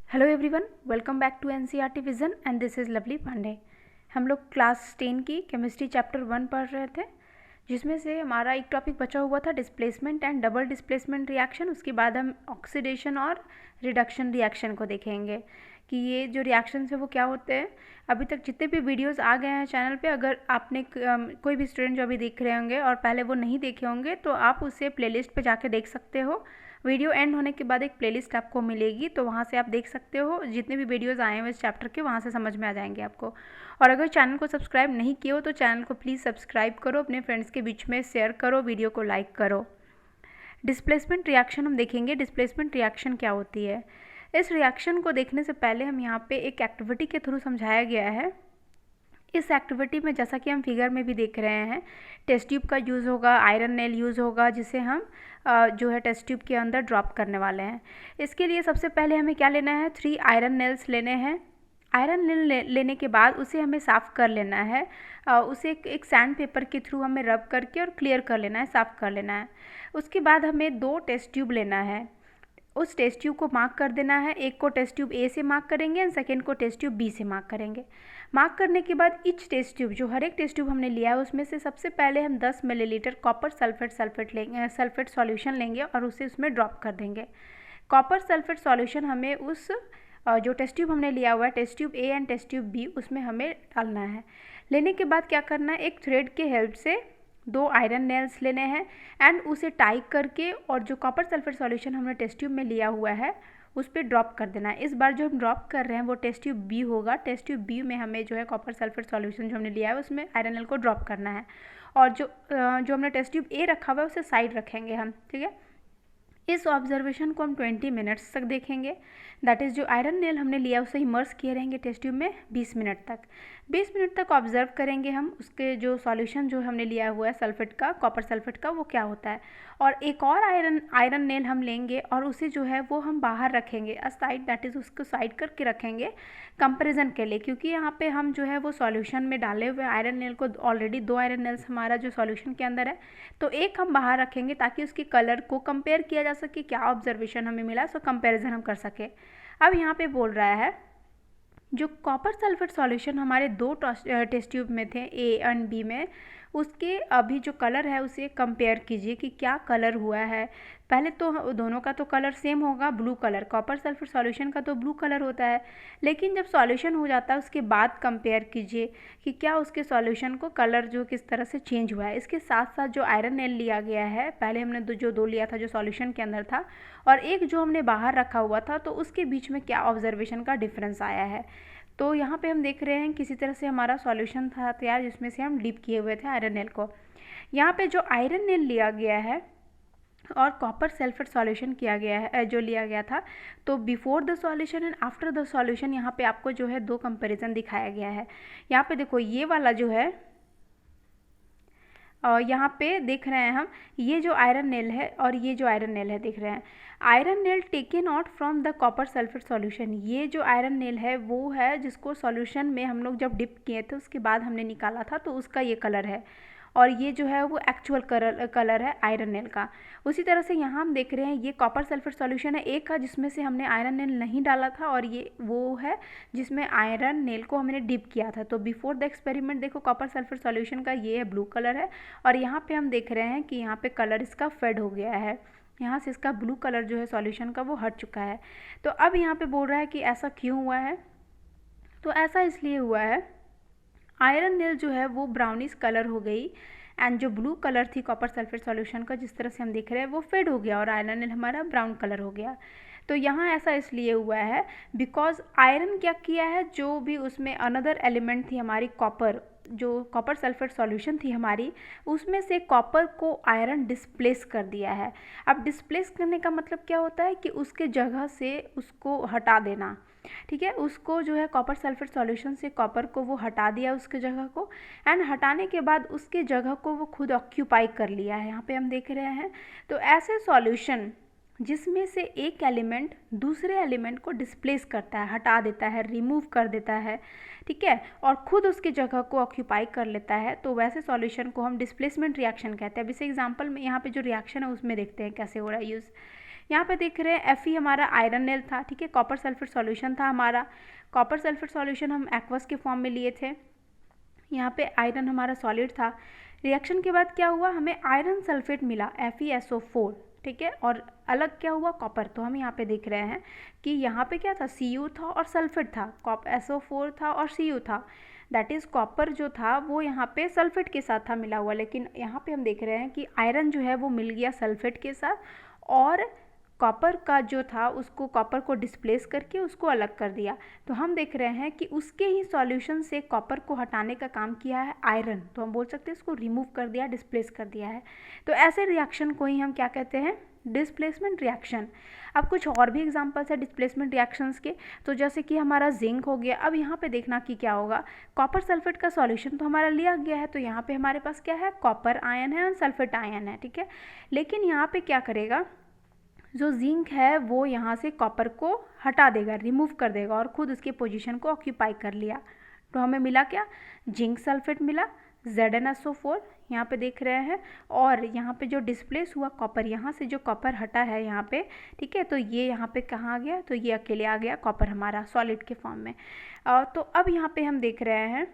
Hello everyone, welcome back to NCERT vision and this is Lovely Pandey. हम लोग class 10 की chemistry chapter 1 पढ़ रहे थे, जिसमें से हमारा एक टॉपिक बचा हुआ था displacement and double displacement reaction. उसके बाद हम ऑक्सीडेशन और रिडक्शन रिएक्शन को देखेंगे कि ये जो रिएक्शंस है वो क्या होते हैं। अभी तक जितने भी वीडियोस आ गए हैं चैनल पे, अगर आपने कोई भी स्टूडेंट जो अभी देख रहे होंगे और पहले वो नहीं देखे होंगे तो आप उसे प्लेलिस्ट पे जाके देख सकते हो। वीडियो एंड होने के बाद एक प्लेलिस्ट आपको मिलेगी, तो वहाँ से आप देख सकते हो जितने भी वीडियोस आए हैं इस चैप्टर के, वहाँ से समझ में आ जाएंगे आपको। और अगर चैनल को सब्सक्राइब नहीं किए हो तो चैनल को प्लीज़ सब्सक्राइब करो, अपने फ्रेंड्स के बीच में शेयर करो, वीडियो को लाइक करो। डिस्प्लेसमेंट रिएक्शन हम देखेंगे। डिस्प्लेसमेंट रिएक्शन क्या होती है, इस रिएक्शन को देखने से पहले हम यहाँ पे एक एक्टिविटी के थ्रू समझाया गया है। इस एक्टिविटी में जैसा कि हम फिगर में भी देख रहे हैं, टेस्ट ट्यूब का यूज़ होगा, आयरन नेल यूज़ होगा, जिसे हम जो है टेस्ट ट्यूब के अंदर ड्रॉप करने वाले हैं। इसके लिए सबसे पहले हमें क्या लेना है, 3 आयरन नेल्स लेने हैं। आयरन नेल लेने के बाद उसे हमें साफ़ कर लेना है। उसे एक सैंड पेपर के थ्रू हमें रब करके और क्लियर कर लेना है, साफ़ कर लेना है। उसके बाद हमें 2 टेस्ट ट्यूब लेना है। उस टेस्ट ट्यूब को मार्क कर देना है। एक को टेस्ट ट्यूब ए से मार्क करेंगे एंड सेकेंड को टेस्ट ट्यूब बी से मार्क करेंगे। मार्क करने के बाद ईच टेस्ट ट्यूब, जो हर एक टेस्ट ट्यूब हमने लिया है उसमें से सबसे पहले हम 10 मिलीलीटर कॉपर सल्फेट सॉल्यूशन लेंगे और उसे उसमें ड्रॉप कर देंगे। कॉपर सल्फेट सॉल्यूशन हमें उस जो टेस्ट ट्यूब हमने लिया हुआ है, test tube A and test tube B, उसमें हमें डालना है। लेने के बाद क्या करना है, एक थ्रेड के हेल्प से 2 आयरन नेल्स लेने हैं एंड उसे टाई करके और जो कॉपर सल्फेट सॉल्यूशन हमने टेस्ट ट्यूब में लिया हुआ है उस पर ड्रॉप कर देना है। इस बार जो हम ड्रॉप कर रहे हैं वो टेस्ट ट्यूब बी होगा। टेस्ट ट्यूब बी में हमें जो है कॉपर सल्फेट सॉल्यूशन जो हमने लिया है उसमें आयरन नेल को ड्रॉप करना है। और जो हमने टेस्ट ट्यूब ए रखा हुआ है उसे साइड रखेंगे हम, ठीक है। इस ऑब्जर्वेशन को हम 20 मिनट्स तक देखेंगे। दैट इज़ जो आयरन नेल हमने लिया उसे इमर्स किए रहेंगे टेस्ट ट्यूब में 20 मिनट तक। 20 मिनट तक ऑब्जर्व करेंगे हम उसके जो सॉल्यूशन जो हमने लिया हुआ है सल्फेट का, कॉपर सल्फेट का, वो क्या होता है। और एक और आयरन नेल हम लेंगे और उसे जो है वो हम बाहर रखेंगे साइड, दैट इज़ उसको साइड करके रखेंगे कंपैरिजन के लिए, क्योंकि यहाँ पे हम जो है वो सॉल्यूशन में डाले हुए आयरन नेल को ऑलरेडी 2 आयरन नेल्स हमारा जो सॉल्यूशन के अंदर है, तो एक हम बाहर रखेंगे ताकि उसके कलर को कंपेयर किया जा सके, क्या ऑब्जर्वेशन हमें मिला, सो कंपैरिजन हम कर सके। अब यहाँ पे बोल रहा है जो कॉपर सल्फेट सॉल्यूशन हमारे 2 टेस्ट ट्यूब में थे ए एंड बी में, उसके अभी जो कलर है उसे कंपेयर कीजिए कि क्या कलर हुआ है। पहले तो दोनों का तो कलर सेम होगा, blue colour, copper sulphate solution का तो ब्लू कलर होता है। लेकिन जब सॉल्यूशन हो जाता है उसके बाद कंपेयर कीजिए कि क्या उसके सॉल्यूशन को कलर जो किस तरह से चेंज हुआ है। इसके साथ साथ जो आयरन नेल लिया गया है, पहले हमने जो 2 लिया था जो सॉल्यूशन के अंदर था, और एक जो हमने बाहर रखा हुआ था, तो उसके बीच में क्या ऑब्जर्वेशन का डिफरेंस आया है। तो यहाँ पे हम देख रहे हैं किसी तरह से हमारा सॉल्यूशन था तैयार, जिसमें से हम डिप किए हुए थे आयरन नेल को। यहाँ पे जो आयरन नेल लिया गया है और कॉपर सल्फेट सॉल्यूशन किया गया है, जो लिया गया था, तो before the solution and after the solution यहाँ पे आपको जो है 2 कंपैरिजन दिखाया गया है। यहाँ पे देखो ये वाला जो है, और यहाँ पे देख रहे हैं हम, ये जो आयरन नेल है और ये जो आयरन नेल है देख रहे हैं, iron nail taken out from the copper sulphate solution. ये जो आयरन नेल है वो है जिसको सॉल्यूशन में हम लोग जब डिप किए थे उसके बाद हमने निकाला था, तो उसका ये कलर है। और ये जो है वो एक्चुअल कलर है आयरन नेल का। उसी तरह से यहाँ हम देख रहे हैं ये कॉपर सल्फेट सॉल्यूशन है एक का, जिसमें से हमने आयरन नेल नहीं डाला था, और ये वो है जिसमें आयरन नेल को हमने डिप किया था। तो बिफोर द एक्सपेरिमेंट देखो कॉपर सल्फेट सॉल्यूशन का ये है ब्लू कलर है, और यहाँ पे हम देख रहे हैं कि यहाँ पे कलर इसका फेड हो गया है, यहाँ से इसका ब्लू कलर जो है सॉल्यूशन का वो हट चुका है। तो अब यहाँ पे बोल रहा है कि ऐसा क्यों हुआ है, तो ऐसा इसलिए हुआ है, आयरन नेल जो है वो ब्राउनिश कलर हो गई एंड जो ब्लू कलर थी कॉपर सल्फेट सॉल्यूशन का, जिस तरह से हम देख रहे हैं, वो फेड हो गया और आयरन नेल हमारा ब्राउन कलर हो गया। तो यहाँ ऐसा इसलिए हुआ है बिकॉज आयरन क्या किया है, जो भी उसमें अनदर एलिमेंट थी हमारी कॉपर, जो कॉपर सल्फेट सॉल्यूशन थी हमारी, उसमें से कॉपर को आयरन डिस्प्लेस कर दिया है। अब डिस्प्लेस करने का मतलब क्या होता है कि उसके जगह से उसको हटा देना, ठीक है। उसको जो है कॉपर सल्फेट सॉल्यूशन से कॉपर को वो हटा दिया उसके जगह को, एंड हटाने के बाद उसके जगह को वो खुद ऑक्यूपाई कर लिया है, यहाँ पे हम देख रहे हैं। तो ऐसे सॉल्यूशन जिसमें से एक एलिमेंट दूसरे एलिमेंट को डिस्प्लेस करता है, हटा देता है, रिमूव कर देता है, ठीक है, और खुद उसकी जगह को ऑक्यूपाई कर लेता है, तो वैसे सॉल्यूशन को हम डिस्प्लेसमेंट रिएक्शन कहते हैं। अब इस एग्जांपल में यहाँ पे जो रिएक्शन है उसमें देखते हैं कैसे हो रहा है यूज़। यहाँ पे देख रहे हैं Fe हमारा आयरन नेल था, ठीक है, कॉपर सल्फेट सॉल्यूशन था हमारा, कॉपर सल्फेट सॉल्यूशन हम एक्वस के फॉर्म में लिए थे, यहाँ पे आयरन हमारा सॉलिड था। रिएक्शन के बाद क्या हुआ, हमें आयरन सल्फेट मिला FeSO4, ठीक है, और अलग क्या हुआ, कॉपर। तो हम यहाँ पे देख रहे हैं कि यहाँ पे क्या था, Cu था और सल्फेट था, SO4 था और Cu था, दैट इज़ कॉपर जो था वो यहाँ पे सल्फेट के साथ था मिला हुआ, लेकिन यहाँ पे हम देख रहे हैं कि आयरन जो है वो मिल गया सल्फेट के साथ, और कॉपर का जो था उसको कॉपर को डिस्प्लेस करके उसको अलग कर दिया। तो हम देख रहे हैं कि उसके ही सॉल्यूशन से कॉपर को हटाने का काम किया है आयरन, तो हम बोल सकते हैं इसको रिमूव कर दिया, डिस्प्लेस कर दिया है। तो ऐसे रिएक्शन को ही हम क्या कहते हैं, डिस्प्लेसमेंट रिएक्शन। अब कुछ और भी एग्जांपल्स है डिस्प्लेसमेंट रिएक्शंस के, तो जैसे कि हमारा जिंक हो गया। अब यहाँ पे देखना कि क्या होगा, कॉपर सल्फेट का सॉल्यूशन तो हमारा लिया गया है, तो यहाँ पे हमारे पास क्या है, कॉपर आयन है और सल्फेट आयन है, ठीक है, लेकिन यहाँ पे क्या करेगा, जो जिंक है वो यहाँ से कॉपर को हटा देगा, रिमूव कर देगा और खुद उसकी पोजीशन को ऑक्यूपाई कर लिया। तो हमें मिला क्या, जिंक सल्फेट मिला, ZnSO4 यहाँ पे देख रहे हैं, और यहाँ पे जो डिस्प्लेस हुआ कॉपर, यहाँ से जो कॉपर हटा है यहाँ पे, ठीक है, तो ये यहाँ पे कहाँ आ गया, तो ये अकेले आ गया कॉपर हमारा सॉलिड के फॉर्म में। तो अब यहाँ पे हम देख रहे हैं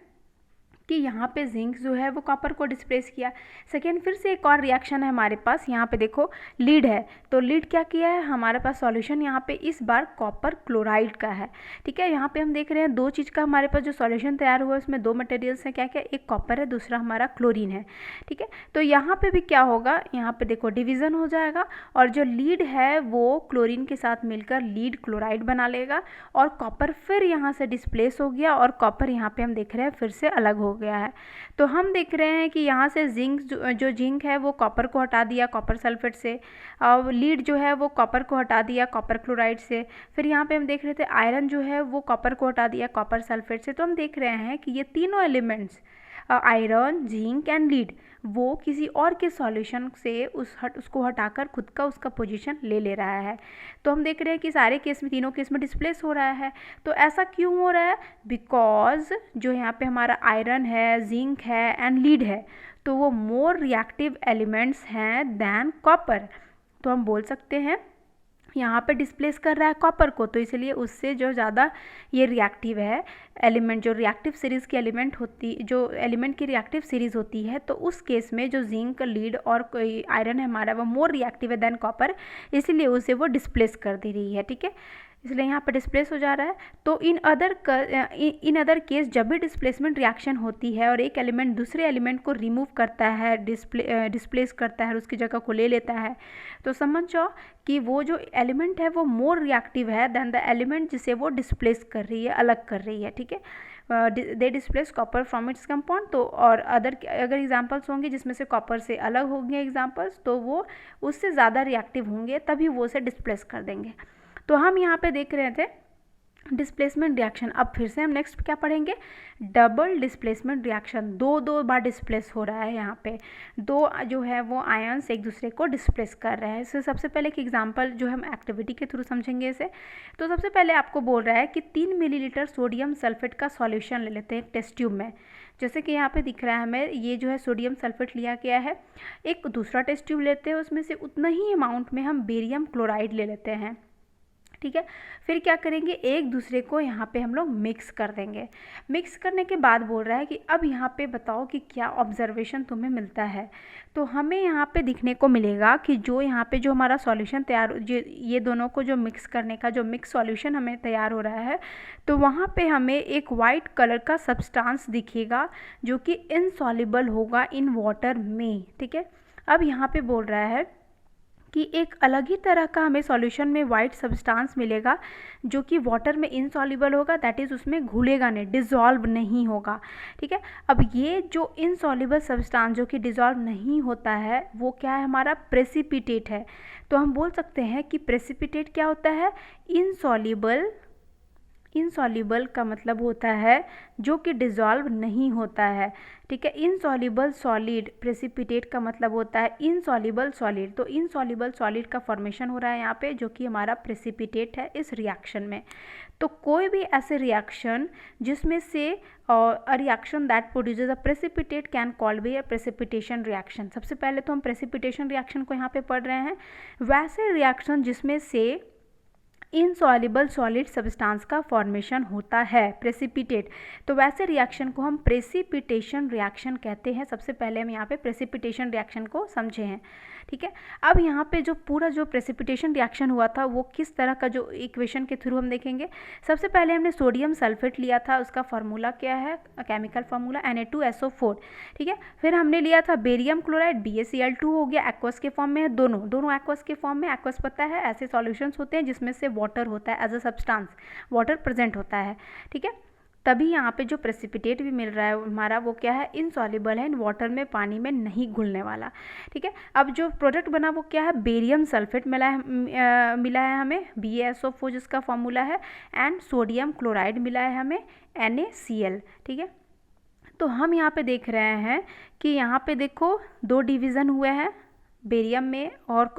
कि यहाँ पे जिंक जो है वो कॉपर को डिस्प्लेस किया। सेकेंड फिर से एक और रिएक्शन है हमारे पास, यहाँ पे देखो लीड है, तो लीड क्या किया है, हमारे पास सॉल्यूशन यहाँ पे इस बार कॉपर क्लोराइड का है, ठीक है। यहाँ पे हम देख रहे हैं दो चीज़ का हमारे पास जो सॉल्यूशन तैयार हुआ है उसमें दो मटेरियल्स हैं, क्या क्या, एक कॉपर है, दूसरा हमारा क्लोरीन है, ठीक है। तो यहाँ पे भी क्या होगा, यहाँ पे देखो डिवीज़न हो जाएगा, और जो लीड है वो क्लोरीन के साथ मिलकर लीड क्लोराइड बना लेगा, और कॉपर फिर यहाँ से डिस्प्लेस हो गया, और कॉपर यहाँ पे हम देख रहे हैं फिर से अलग हो गया है। तो हम देख रहे हैं कि यहाँ से जिंक जो जिंक है वो कॉपर को हटा दिया कॉपर सल्फेट से, और लीड जो है वो कॉपर को हटा दिया कॉपर क्लोराइड से, फिर यहाँ पे हम देख रहे थे आयरन जो है वो कॉपर को हटा दिया कॉपर सल्फेट से। तो हम देख रहे हैं कि ये तीनों elements iron, zinc and lead वो किसी और के सॉल्यूशन से उसको हटाकर खुद का उसका पोजीशन ले रहा है। तो हम देख रहे हैं कि सारे केस में, तीनों केस में डिस्प्लेस हो रहा है। तो ऐसा क्यों हो रहा है, बिकॉज जो यहाँ पे हमारा आयरन है, जिंक है एंड लीड है, तो वो मोर रिएक्टिव एलिमेंट्स हैं दैन कॉपर। तो हम बोल सकते हैं यहाँ पे डिस्प्लेस कर रहा है कॉपर को, तो इसलिए उससे जो ज़्यादा ये रिएक्टिव है एलिमेंट, जो रिएक्टिव सीरीज़ की एलिमेंट होती, जो एलिमेंट की रिएक्टिव सीरीज़ होती है, तो उस केस में जो जिंक, लीड और कोई आयरन है हमारा वो मोर रिएक्टिव है देन कॉपर, इसलिए उसे वो डिस्प्लेस कर दे रही है, ठीक है, इसलिए यहाँ पे डिस्प्लेस हो जा रहा है। तो इन अदर केस जब भी डिस्प्लेसमेंट रिएक्शन होती है और एक एलिमेंट दूसरे एलिमेंट को रिमूव करता है, डिस्प्लेस करता है और उसकी जगह को ले लेता है, तो समझ जाओ कि वो जो एलिमेंट है वो मोर रिएक्टिव है देन द एलिमेंट जिसे वो डिस्प्लेस कर रही है, अलग कर रही है, ठीक है। They displace copper from its compound. तो और अगर एग्जांपल्स होंगे जिसमें से कॉपर से अलग होंगे एग्जांपल्स, तो वो उससे ज़्यादा रिएक्टिव होंगे, तभी वो उसे डिस्प्लेस कर देंगे। तो हम यहाँ पे देख रहे थे डिस्प्लेसमेंट रिएक्शन। अब फिर से हम नेक्स्ट क्या पढ़ेंगे, डबल डिस्प्लेसमेंट रिएक्शन। दो बार डिस्प्लेस हो रहा है, यहाँ पे दो जो है वो आयंस एक दूसरे को डिस्प्लेस कर रहे हैं। इससे सबसे पहले एक एग्जांपल जो हम एक्टिविटी के थ्रू समझेंगे इसे। तो सबसे पहले आपको बोल रहा है कि 3 मिलीलीटर सोडियम सल्फेट का सॉल्यूशन ले लेते हैं एक टेस्ट ट्यूब में। जैसे कि यहाँ पे दिख रहा है हमें, ये जो है सोडियम सल्फेट लिया गया है। एक दूसरा टेस्ट ट्यूब लेते हैं, उसमें से उतना ही अमाउंट में हम बेरियम क्लोराइड ले लेते हैं, ठीक है। फिर क्या करेंगे, एक दूसरे को यहाँ पे हम लोग मिक्स कर देंगे। मिक्स करने के बाद बोल रहा है कि अब यहाँ पे बताओ कि क्या ऑब्जर्वेशन तुम्हें मिलता है। तो हमें यहाँ पे दिखने को मिलेगा कि जो यहाँ पे जो हमारा सॉल्यूशन तैयार, ये दोनों को जो मिक्स करने का जो मिक्स सॉल्यूशन हमें तैयार हो रहा है, तो वहाँ पे हमें एक वाइट कलर का सब्सटेंस दिखेगा जो कि इनसॉल्युबल होगा इन वाटर में, ठीक है। अब यहाँ पे बोल रहा है कि एक अलग ही तरह का हमें सॉल्यूशन में वाइट सब्सटेंस मिलेगा जो कि वाटर में इनसॉल्युबल होगा, दैट इज़ उसमें घुलेगा नहीं, डिज़ोल्व नहीं होगा, ठीक है। अब ये जो इनसॉल्युबल सब्सटेंस जो कि डिज़ोल्व नहीं होता है वो क्या है, हमारा प्रेसिपिटेट है। तो हम बोल सकते हैं कि प्रेसिपिटेट क्या होता है, इनसॉल्युबल इनसॉल्युबल का मतलब होता है जो कि डिज़ोल्व नहीं होता है, ठीक है। इनसॉल्युबल सॉलिड, प्रेसिपिटेट का मतलब होता है इनसॉल्युबल सॉलिड। तो इनसॉल्युबल सॉलिड का फॉर्मेशन हो रहा है यहाँ पे, जो कि हमारा प्रेसिपिटेट है इस रिएक्शन में। तो कोई भी ऐसे रिएक्शन जिसमें से a reaction that produces a precipitate can called be a precipitation reaction. सबसे पहले तो हम प्रेसिपिटेशन रिएक्शन को यहाँ पे पढ़ रहे हैं। वैसे रिएक्शन जिसमें से इनसॉल्युबल सॉलिड सब्सटेंस का फॉर्मेशन होता है, प्रेसिपिटेट, तो वैसे रिएक्शन को हम प्रेसिपिटेशन रिएक्शन कहते हैं। सबसे पहले हम यहाँ पे प्रेसिपिटेशन रिएक्शन को समझे हैं, ठीक है। अब यहाँ पे जो पूरा जो प्रेसिपिटेशन रिएक्शन हुआ था वो किस तरह का, जो इक्वेशन के थ्रू हम देखेंगे। सबसे पहले हमने सोडियम सल्फेट लिया था, उसका फार्मूला क्या है, केमिकल फार्मूला Na2SO4, ठीक है। फिर हमने लिया था बेरियम क्लोराइड, BaCl2 हो गया, एक्वस के फॉर्म में है, दोनों एक्वस के फॉर्म में। एक्वस पता है ऐसे सॉल्यूशंस होते हैं जिसमें से वाटर होता है, as a substance water present होता है, ठीक है। तभी यहाँ पे जो प्रेसिपिटेट भी मिल रहा है हमारा वो क्या है, इनसॉल्युबल है, इन वाटर में, पानी में नहीं घुलने वाला, ठीक है। अब जो प्रोडक्ट बना वो क्या है, बेरियम सल्फेट मिला है हमें, BaSO4 जिसका फॉर्मूला है, एंड सोडियम क्लोराइड मिला है हमें, NaCl, ठीक है। तो हम यहाँ पे देख रहे हैं कि यहाँ पे देखो दो डिवीज़न हुए हैं बेरियम में, और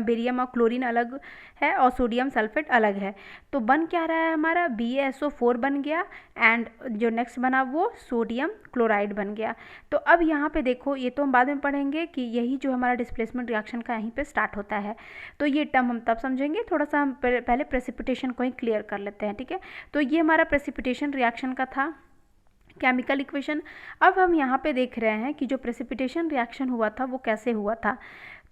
बेरियम और क्लोरीन अलग है और सोडियम सल्फेट अलग है। तो बन क्या रहा है हमारा, BaSO4 बन गया, एंड जो नेक्स्ट बना वो सोडियम क्लोराइड बन गया। तो अब यहाँ पे देखो, ये तो हम बाद में पढ़ेंगे कि यही जो हमारा डिस्प्लेसमेंट रिएक्शन का यहीं पे स्टार्ट होता है। तो ये टर्म हम तब समझेंगे, थोड़ा सा हम पहले प्रेसिपिटेशन को ही क्लियर कर लेते हैं, ठीक है। तो ये हमारा प्रेसिपिटेशन रिएक्शन का था केमिकल इक्वेशन। अब हम यहाँ पे देख रहे हैं कि जो प्रेसिपिटेशन रिएक्शन हुआ था वो कैसे हुआ था।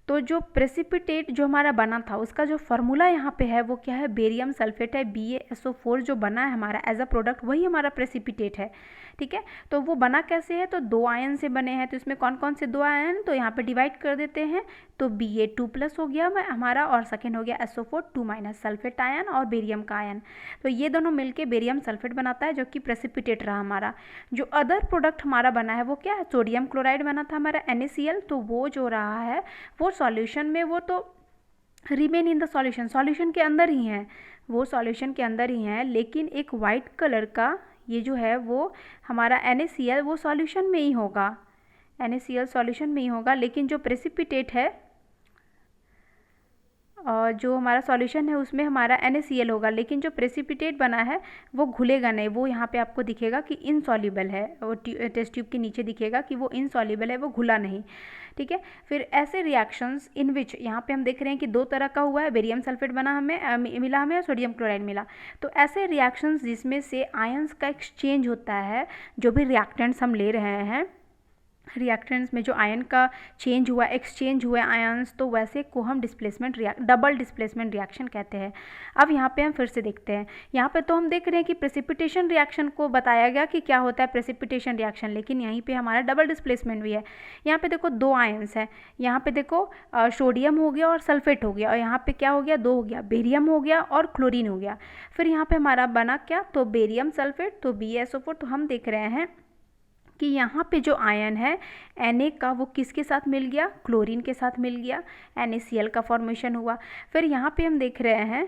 तो जो प्रेसिपिटेट जो हमारा बना था उसका जो फार्मूला यहाँ पे है वो क्या है, बेरियम सल्फेट है, BaSO4 जो बना है हमारा एज अ प्रोडक्ट वही हमारा प्रेसिपिटेट है, ठीक है। तो वो बना कैसे है, तो दो आयन से बने हैं। तो इसमें कौन कौन से दो आयन, तो यहाँ पे डिवाइड कर देते हैं। तो Ba2+ हो गया हमारा, और सेकेंड हो गया SO4 2- सल्फेट आयन और बेरियम का आयन। तो ये दोनों मिलके बेरियम सल्फेट बनाता है जो कि प्रेसिपिटेट रहा हमारा। जो अदर प्रोडक्ट हमारा बना है वो क्या है, सोडियम क्लोराइड बना था हमारा NaCl। तो वो जो रहा है वो सॉल्यूशन में, वो तो remain in the solution, solution के अंदर ही है, वो सॉल्यूशन के अंदर ही है। लेकिन एक वाइट कलर का ये जो है वो हमारा NaCl वो सॉल्यूशन में ही होगा, NaCl सॉल्यूशन में ही होगा। लेकिन जो प्रेसिपिटेट है और जो हमारा सॉल्यूशन है उसमें हमारा NaCl होगा, लेकिन जो प्रेसिपिटेट बना है वो घुलेगा नहीं, वो यहाँ पे आपको दिखेगा कि इनसॉल्युबल है, वो टेस्ट ट्यूब के नीचे दिखेगा कि वो इनसॉल्युबल है, वो घुला नहीं, ठीक है। फिर ऐसे रिएक्शंस इन विच यहाँ पे हम देख रहे हैं कि दो तरह का हुआ है, बेरियम सल्फेट बना हमें मिला हमें, सोडियम क्लोराइड मिला। तो ऐसे रिएक्शंस जिसमें से आयंस का एक्सचेंज होता है, जो भी रिएक्टेंट्स हम ले रहे हैं, रिएक्टेंट्स में जो आयन का चेंज हुआ, एक्सचेंज हुए आयंस, तो वैसे को हम डबल डिस्प्लेसमेंट रिएक्शन कहते हैं। अब यहाँ पे हम फिर से देखते हैं, यहाँ पे तो हम देख रहे हैं कि प्रेसिपिटेशन रिएक्शन को बताया गया कि क्या होता है प्रेसिपिटेशन रिएक्शन, लेकिन यहीं पे हमारा डबल डिस्प्लेसमेंट भी है। यहाँ पे देखो दो आयंस हैं, यहाँ पे देखो सोडियम हो गया और सल्फेट हो गया, और यहाँ पे क्या हो गया, दो हो गया, बेरियम हो गया और क्लोरीन हो गया। फिर यहाँ पे हमारा बना क्या, तो बेरियम सल्फेट, तो BaSO4। तो हम देख रहे हैं कि यहाँ पे जो आयन है Na का वो किसके साथ मिल गया, क्लोरीन के साथ मिल गया, NaCl का फॉर्मेशन हुआ। फिर यहाँ पे हम देख रहे हैं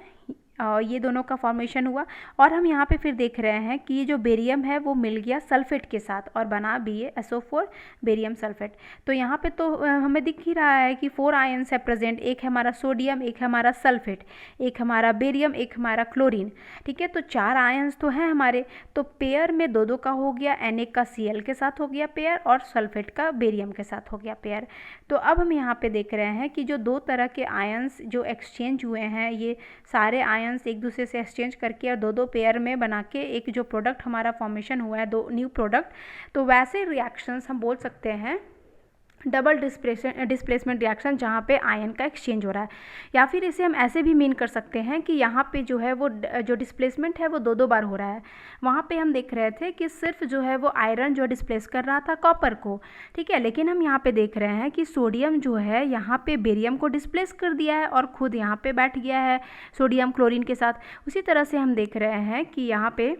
ये दोनों का फॉर्मेशन हुआ, और हम यहाँ पे फिर देख रहे हैं कि ये जो बेरियम है वो मिल गया सल्फेट के साथ और बना BaSO4 बेरियम सल्फेट। तो यहाँ पे तो हमें दिख ही रहा है कि 4 आयंस है प्रेजेंट, एक है हमारा सोडियम, एक है हमारा सल्फेट, एक हमारा बेरियम, एक हमारा क्लोरीन, ठीक है। तो 4 आयंस तो हैं हमारे। तो पेयर में दो दो का हो गया, Na का Cl के साथ हो गया पेयर, और सल्फेट का बेरियम के साथ हो गया पेयर। तो अब हम यहाँ पे देख रहे हैं कि जो दो तरह के आयंस जो एक्सचेंज हुए हैं, ये सारे आयंस एक दूसरे से एक्सचेंज करके और दो दो पेयर में बना के एक जो प्रोडक्ट हमारा फॉर्मेशन हुआ है, दो न्यू प्रोडक्ट, तो वैसे रिएक्शंस हम बोल सकते हैं डबल डिस्प्लेसमेंट रिएक्शन, जहाँ पे आयन का एक्सचेंज हो रहा है। या फिर इसे हम ऐसे भी मीन कर सकते हैं कि यहाँ पे जो है वो जो डिस्प्लेसमेंट है वो दो दो बार हो रहा है। वहाँ पे हम देख रहे थे कि सिर्फ जो है वो आयरन जो डिस्प्लेस कर रहा था कॉपर को, ठीक है। लेकिन हम यहाँ पे देख रहे हैं कि सोडियम जो है यहाँ पे बेरियम को डिस्प्लेस कर दिया है और खुद यहाँ पे बैठ गया है सोडियम क्लोरीन के साथ। उसी तरह से हम देख रहे हैं कि यहाँ पे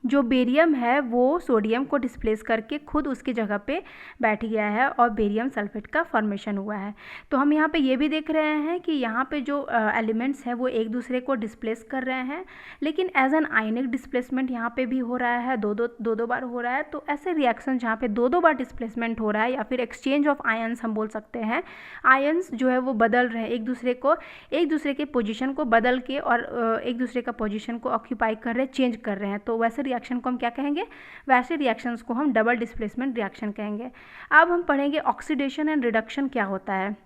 जो बेरियम है वो सोडियम को डिस्प्लेस करके खुद उसकी जगह पे बैठ गया है और बेरियम सल्फेट का फॉर्मेशन हुआ है। तो हम यहाँ पे ये भी देख रहे हैं कि यहाँ पे जो एलिमेंट्स हैं वो एक दूसरे को डिस्प्लेस कर रहे हैं, लेकिन एज एन आयनिक डिस्प्लेसमेंट यहाँ पे भी हो रहा है, दो बार हो रहा है। तो ऐसे रिएक्शन जहाँ पे दो बार डिस्प्लेसमेंट हो रहा है या फिर एक्सचेंज ऑफ आयन्स हम बोल सकते हैं, आयन्स जो है वो बदल रहे हैं एक दूसरे के पोजीशन को बदल के और एक दूसरे का पोजीशन को ऑक्यूपाई कर रहे हैं, चेंज कर रहे हैं। तो वैसे रिएक्शन को हम क्या कहेंगे? वैसे रिएक्शंस को हम डबल डिस्प्लेसमेंट रिएक्शन कहेंगे। अब हम पढ़ेंगे ऑक्सीडेशन एंड रिडक्शन क्या होता है।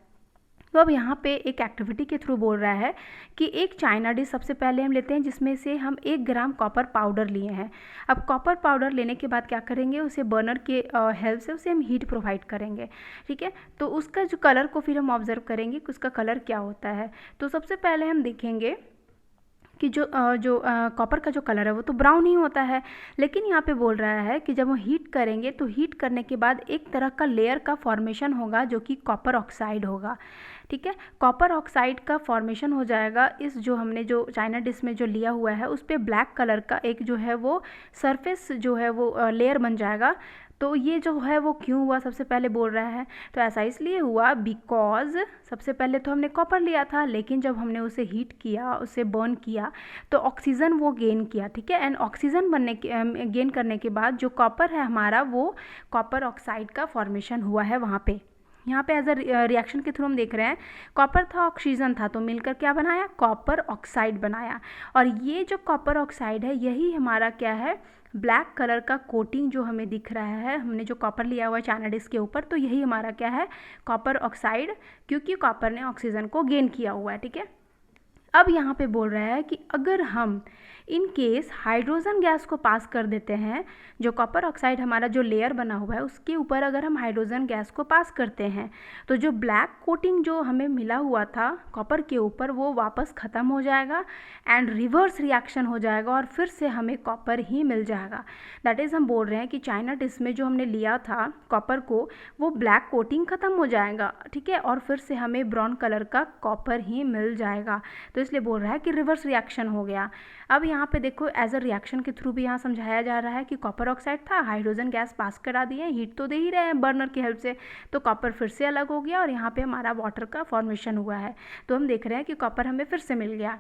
तो अब यहाँ पे एक एक्टिविटी के थ्रू बोल रहा है कि एक चाइना डिश सबसे पहले हम लेते हैं जिसमें से हम 1 ग्राम कॉपर पाउडर लिए हैं। अब कॉपर पाउडर लेने के बाद क्या करेंगे? उसे बर्नर के हेल्प से उसे हम हीट प्रोवाइड करेंगे, ठीक है। तो उसका जो कलर को फिर हम ऑब्जर्व करेंगे कि उसका कलर क्या होता है। तो सबसे पहले हम देखेंगे कि जो कॉपर का जो कलर है वो तो ब्राउन ही होता है, लेकिन यहाँ पे बोल रहा है कि जब वो हीट करेंगे तो हीट करने के बाद एक तरह का लेयर का फॉर्मेशन होगा जो कि कॉपर ऑक्साइड होगा, ठीक है। कॉपर ऑक्साइड का फॉर्मेशन हो जाएगा इस जो हमने जो चाइना डिश में जो लिया हुआ है उस पर ब्लैक कलर का एक जो है वो सरफेस जो है वो लेयर बन जाएगा। तो ये जो है वो क्यों हुआ सबसे पहले बोल रहा है? तो ऐसा इसलिए हुआ बिकॉज सबसे पहले तो हमने कॉपर लिया था, लेकिन जब हमने उसे हीट किया, उसे बर्न किया तो ऑक्सीजन वो गेन किया, ठीक है। एंड ऑक्सीजन गेन करने के बाद जो कॉपर है हमारा वो कॉपर ऑक्साइड का फॉर्मेशन हुआ है वहाँ पे। यहाँ पे एज अ रिएक्शन के थ्रू हम देख रहे हैं कॉपर था ऑक्सीजन था तो मिलकर क्या बनाया? कॉपर ऑक्साइड बनाया। और ये जो कॉपर ऑक्साइड है यही हमारा क्या है? ब्लैक कलर का कोटिंग जो हमें दिख रहा है, हमने जो कॉपर लिया हुआ है चाइना डिश के ऊपर, तो यही हमारा क्या है? कॉपर ऑक्साइड, क्योंकि कॉपर ने ऑक्सीजन को गेन किया हुआ है, ठीक है। अब यहाँ पे बोल रहा है कि अगर हम इन केस हाइड्रोजन गैस को पास कर देते हैं, जो कॉपर ऑक्साइड हमारा जो लेयर बना हुआ है उसके ऊपर अगर हम हाइड्रोजन गैस को पास करते हैं तो जो ब्लैक कोटिंग जो हमें मिला हुआ था कॉपर के ऊपर वो वापस ख़त्म हो जाएगा एंड रिवर्स रिएक्शन हो जाएगा और फिर से हमें कॉपर ही मिल जाएगा। दैट इज़ हम बोल रहे हैं कि चाइना डिश में जो हमने लिया था कॉपर को वो ब्लैक कोटिंग ख़त्म हो जाएगा, ठीक है, और फिर से हमें ब्राउन कलर का कॉपर ही मिल जाएगा। तो इसलिए बोल रहा है कि रिवर्स रिएक्शन हो गया। अब यहाँ पे देखो एज अ रिएक्शन के थ्रू भी यहाँ समझाया जा रहा है कि कॉपर ऑक्साइड था, हाइड्रोजन गैस पास करा दिए, हीट तो दे ही रहे हैं बर्नर की हेल्प से, तो कॉपर फिर से अलग हो गया और यहाँ पे हमारा वाटर का फॉर्मेशन हुआ है। तो हम देख रहे हैं कि कॉपर हमें फिर से मिल गया।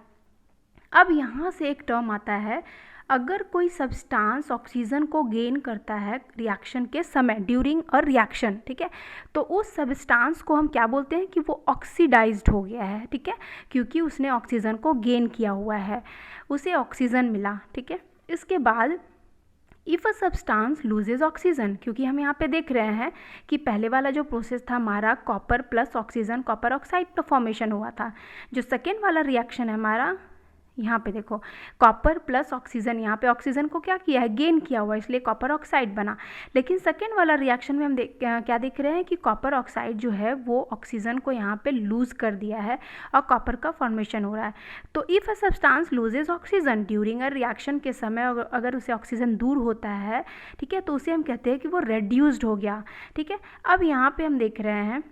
अब यहाँ से एक टर्म आता है, अगर कोई सब्सटेंस ऑक्सीजन को गेन करता है रिएक्शन के समय ड्यूरिंग अ रिएक्शन, ठीक है, तो उस सब्सटेंस को हम क्या बोलते हैं कि वो ऑक्सीडाइज्ड हो गया है, ठीक है, क्योंकि उसने ऑक्सीजन को गेन किया हुआ है, उसे ऑक्सीजन मिला, ठीक है। इसके बाद if a substance loses oxygen, क्योंकि हम यहाँ पे देख रहे हैं कि पहले वाला जो प्रोसेस था हमारा copper plus oxygen copper oxide का फॉर्मेशन हुआ था, जो सेकेंड वाला रिएक्शन है हमारा यहाँ पे देखो कॉपर प्लस ऑक्सीजन, यहाँ पे ऑक्सीजन को क्या किया है? गेन किया हुआ है, इसलिए कॉपर ऑक्साइड बना। लेकिन सेकेंड वाला रिएक्शन में हम क्या देख रहे हैं कि कॉपर ऑक्साइड जो है वो ऑक्सीजन को यहाँ पे लूज कर दिया है और कॉपर का फॉर्मेशन हो रहा है। तो if a substance loses oxygen during a reaction के समय अगर उसे ऑक्सीजन दूर होता है, ठीक है, तो उसे हम कहते हैं कि वो रेड्यूस्ड हो गया, ठीक है। अब यहाँ पे हम देख रहे हैं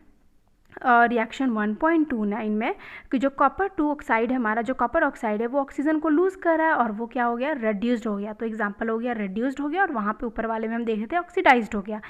रिएक्शन 1.29 में कि जो कॉपर 2 ऑक्साइड है हमारा, जो कॉपर ऑक्साइड है वो ऑक्सीजन को लूज़ कर रहा है और वो क्या हो गया? रेड्यूस्ड हो गया। तो एग्जांपल हो गया रेड्यूस्ड हो गया और वहाँ पे ऊपर वाले में हम देख रहे थे ऑक्सीडाइज्ड हो गया।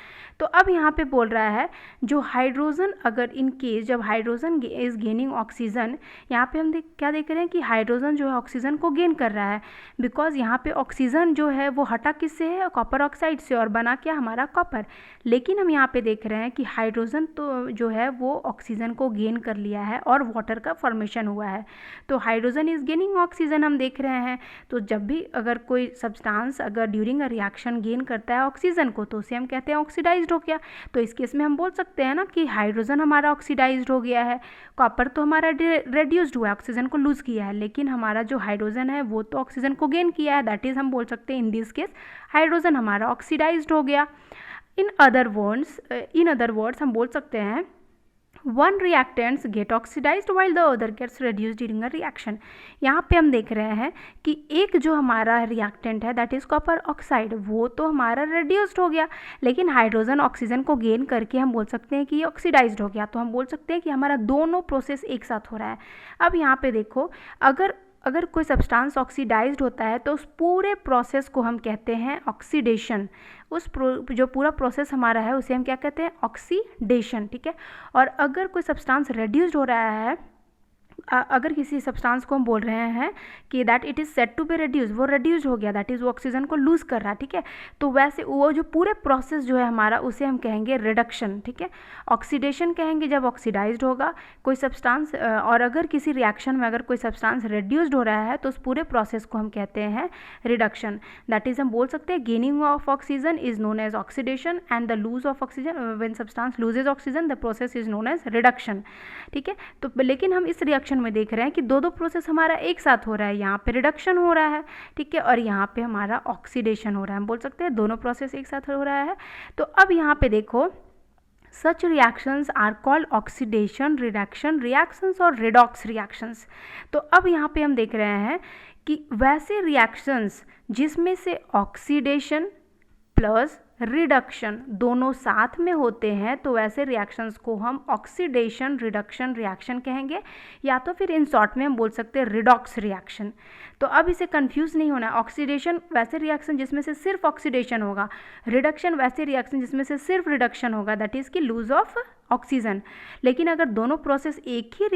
तो अब यहाँ पे बोल रहा है जो हाइड्रोजन अगर इन केस जब हाइड्रोजन इज गेनिंग ऑक्सीजन, यहाँ पे हम क्या देख रहे हैं कि हाइड्रोजन जो है ऑक्सीजन को गेन कर रहा है, बिकॉज यहाँ पे ऑक्सीजन जो है वो हटा किससे है? कॉपर ऑक्साइड से, और बना क्या हमारा? कॉपर। लेकिन हम यहाँ पे देख रहे हैं कि हाइड्रोजन तो जो है वो ऑक्सीजन को गेन कर लिया है और वाटर का फॉर्मेशन हुआ है। तो हाइड्रोजन इज गेनिंग ऑक्सीजन हम देख रहे हैं। तो जब भी अगर कोई सब्सटेंस अगर ड्यूरिंग अ रिएक्शन गेन करता है ऑक्सीजन को तो उसे हम कहते हैं ऑक्सीडाइज्ड हो गया। तो इस केस में हम बोल सकते हैं ना कि हाइड्रोजन हमारा ऑक्सीडाइज्ड हो गया है, कॉपर तो हमारा रेड्यूस्ड हुआ है, ऑक्सीजन को लूज़ किया है, लेकिन हमारा जो हाइड्रोजन है वो तो ऑक्सीजन को गेन किया है। दैट इज़ हम बोल सकते हैं इन दिस केस हाइड्रोजन हमारा ऑक्सीडाइज्ड हो गया। इन अदर वर्ड्स हम बोल सकते हैं one reactants get oxidized while the other gets reduced during a reaction। यहाँ पे हम देख रहे हैं कि एक जो हमारा रिएक्टेंट है दैट इज़ कॉपर ऑक्साइड वो तो हमारा रेड्यूस्ड हो गया, लेकिन हाइड्रोजन ऑक्सीजन को गेन करके हम बोल सकते हैं कि ये ऑक्सीडाइज्ड हो गया। तो हम बोल सकते हैं कि हमारा दोनों प्रोसेस एक साथ हो रहा है। अब यहाँ पे देखो अगर अगर कोई सब्सटेंस ऑक्सीडाइज्ड होता है तो उस पूरे प्रोसेस को हम कहते हैं ऑक्सीडेशन। जो पूरा प्रोसेस हमारा है उसे हम क्या कहते हैं, ऑक्सीडेशन, ठीक है। और अगर कोई सब्सटेंस रेड्यूस्ड हो रहा है, अगर किसी सब्सटेंस को हम बोल रहे हैं कि that it is set to be reduce, वो रिड्यूस हो गया, दैट इज़ वो ऑक्सीजन को लूज़ कर रहा है, ठीक है। तो वैसे वो जो पूरे प्रोसेस जो है हमारा उसे हम कहेंगे रिडक्शन, ठीक है। ऑक्सीडेशन कहेंगे जब ऑक्सीडाइज्ड होगा कोई सब्सटेंस, और अगर किसी रिएक्शन में अगर कोई सब्सटेंस रिड्यूस्ड हो रहा है तो उस पूरे प्रोसेस को हम कहते हैं रिडक्शन। दैट इज़ हम बोल सकते हैं gaining of oxygen is known as oxidation and the lose of oxygen, when substance loses oxygen the process is known as reduction, ठीक है। तो लेकिन हम इस रिएक्शन में देख रहे हैं कि दो प्रोसेस हमारा एक साथ हो रहा है, यहाँ पे रिडक्शन हो रहा है, ठीक है, और यहाँ पे हमारा ऑक्सीडेशन हो रहा है। हम बोल सकते हैं दोनों प्रोसेस एक साथ हो रहा है। तो अब यहाँ पे देखो, such reactions are called oxidation reduction reactions और redox reactions। तो अब यहाँ पे हम देख रहे हैं कि वैसे रिएक्शंस जिसमें से ऑक्सीडेशन प्लस रिडक्शन दोनों साथ में होते हैं तो वैसे रिएक्शंस को हम ऑक्सीडेशन रिडक्शन रिएक्शन कहेंगे, या तो फिर इन शॉर्ट में हम बोल सकते हैं रिडॉक्स रिएक्शन। तो अब इसे कंफ्यूज नहीं होना है। ऑक्सीडेशन वैसे रिएक्शन जिसमें से सिर्फ ऑक्सीडेशन होगा, रिडक्शन वैसे रिएक्शन जिसमें से सिर्फ रिडक्शन होगा, दैट इज़ कि लूज ऑफ ऑक्सीजन। लेकिन अगर दोनों प्रोसेस एक ही